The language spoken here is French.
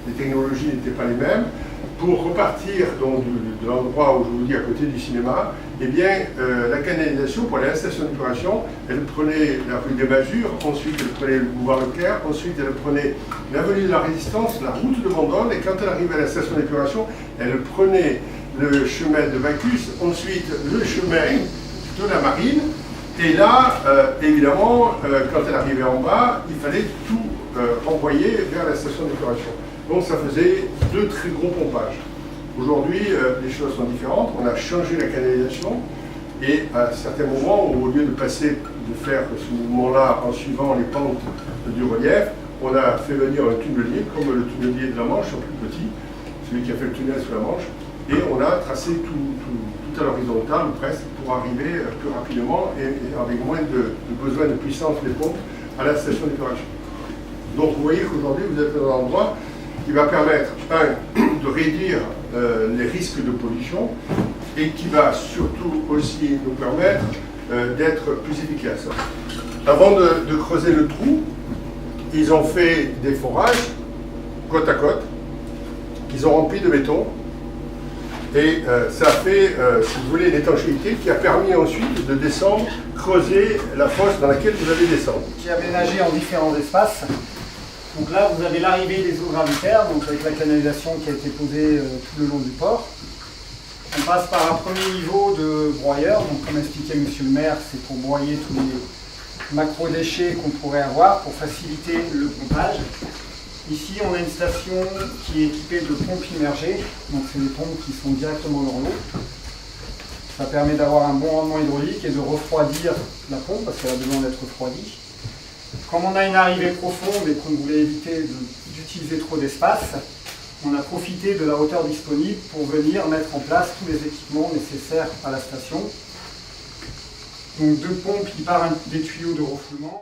les technologies n'étaient pas les mêmes. Pour repartir donc, de l'endroit où je vous dis à côté du cinéma, eh bien, la canalisation pour aller à la station d'épuration, elle prenait la rue des Masures, ensuite elle prenait le boulevard Leclerc, ensuite elle prenait l'avenue de la Résistance, la route de Vendôme, et quand elle arrivait à la station d'épuration, elle prenait le chemin de Bacchus, ensuite le chemin de la Marine, et là, évidemment, quand elle arrivait en bas, il fallait tout renvoyer vers la station d'épuration. Donc ça faisait deux très gros pompages. Aujourd'hui, les choses sont différentes. On a changé la canalisation et à certains moments, au lieu de faire ce mouvement-là en suivant les pentes du relief, on a fait venir un tunnelier, comme le tunnelier de la Manche, en plus petit, celui qui a fait le tunnel sous la Manche, et on a tracé tout à l'horizontale, ou presque, pour arriver plus rapidement et avec moins de besoin de puissance des pompes à la station d'épuration. Donc vous voyez qu'aujourd'hui, vous êtes dans un endroit qui va permettre, de réduire les risques de pollution et qui va surtout aussi nous permettre d'être plus efficaces. Avant de creuser le trou, ils ont fait des forages côte à côte, qu'ils ont remplis de béton et ça a fait, si vous voulez, l'étanchéité qui a permis ensuite de descendre, creuser la fosse dans laquelle vous allez descendre. Qui est aménagé en différents espaces. Donc là, vous avez l'arrivée des eaux gravitaires, donc avec la canalisation qui a été posée tout le long du port. On passe par un premier niveau de broyeur, donc comme expliquait Monsieur le maire, c'est pour broyer tous les macro-déchets qu'on pourrait avoir pour faciliter le pompage. Ici, on a une station qui est équipée de pompes immergées, donc c'est des pompes qui sont directement dans l'eau. Ça permet d'avoir un bon rendement hydraulique et de refroidir la pompe parce qu'elle a besoin d'être refroidie. Comme on a une arrivée profonde et qu'on voulait éviter d'utiliser trop d'espace, on a profité de la hauteur disponible pour venir mettre en place tous les équipements nécessaires à la station. Donc deux pompes qui partent des tuyaux de refoulement.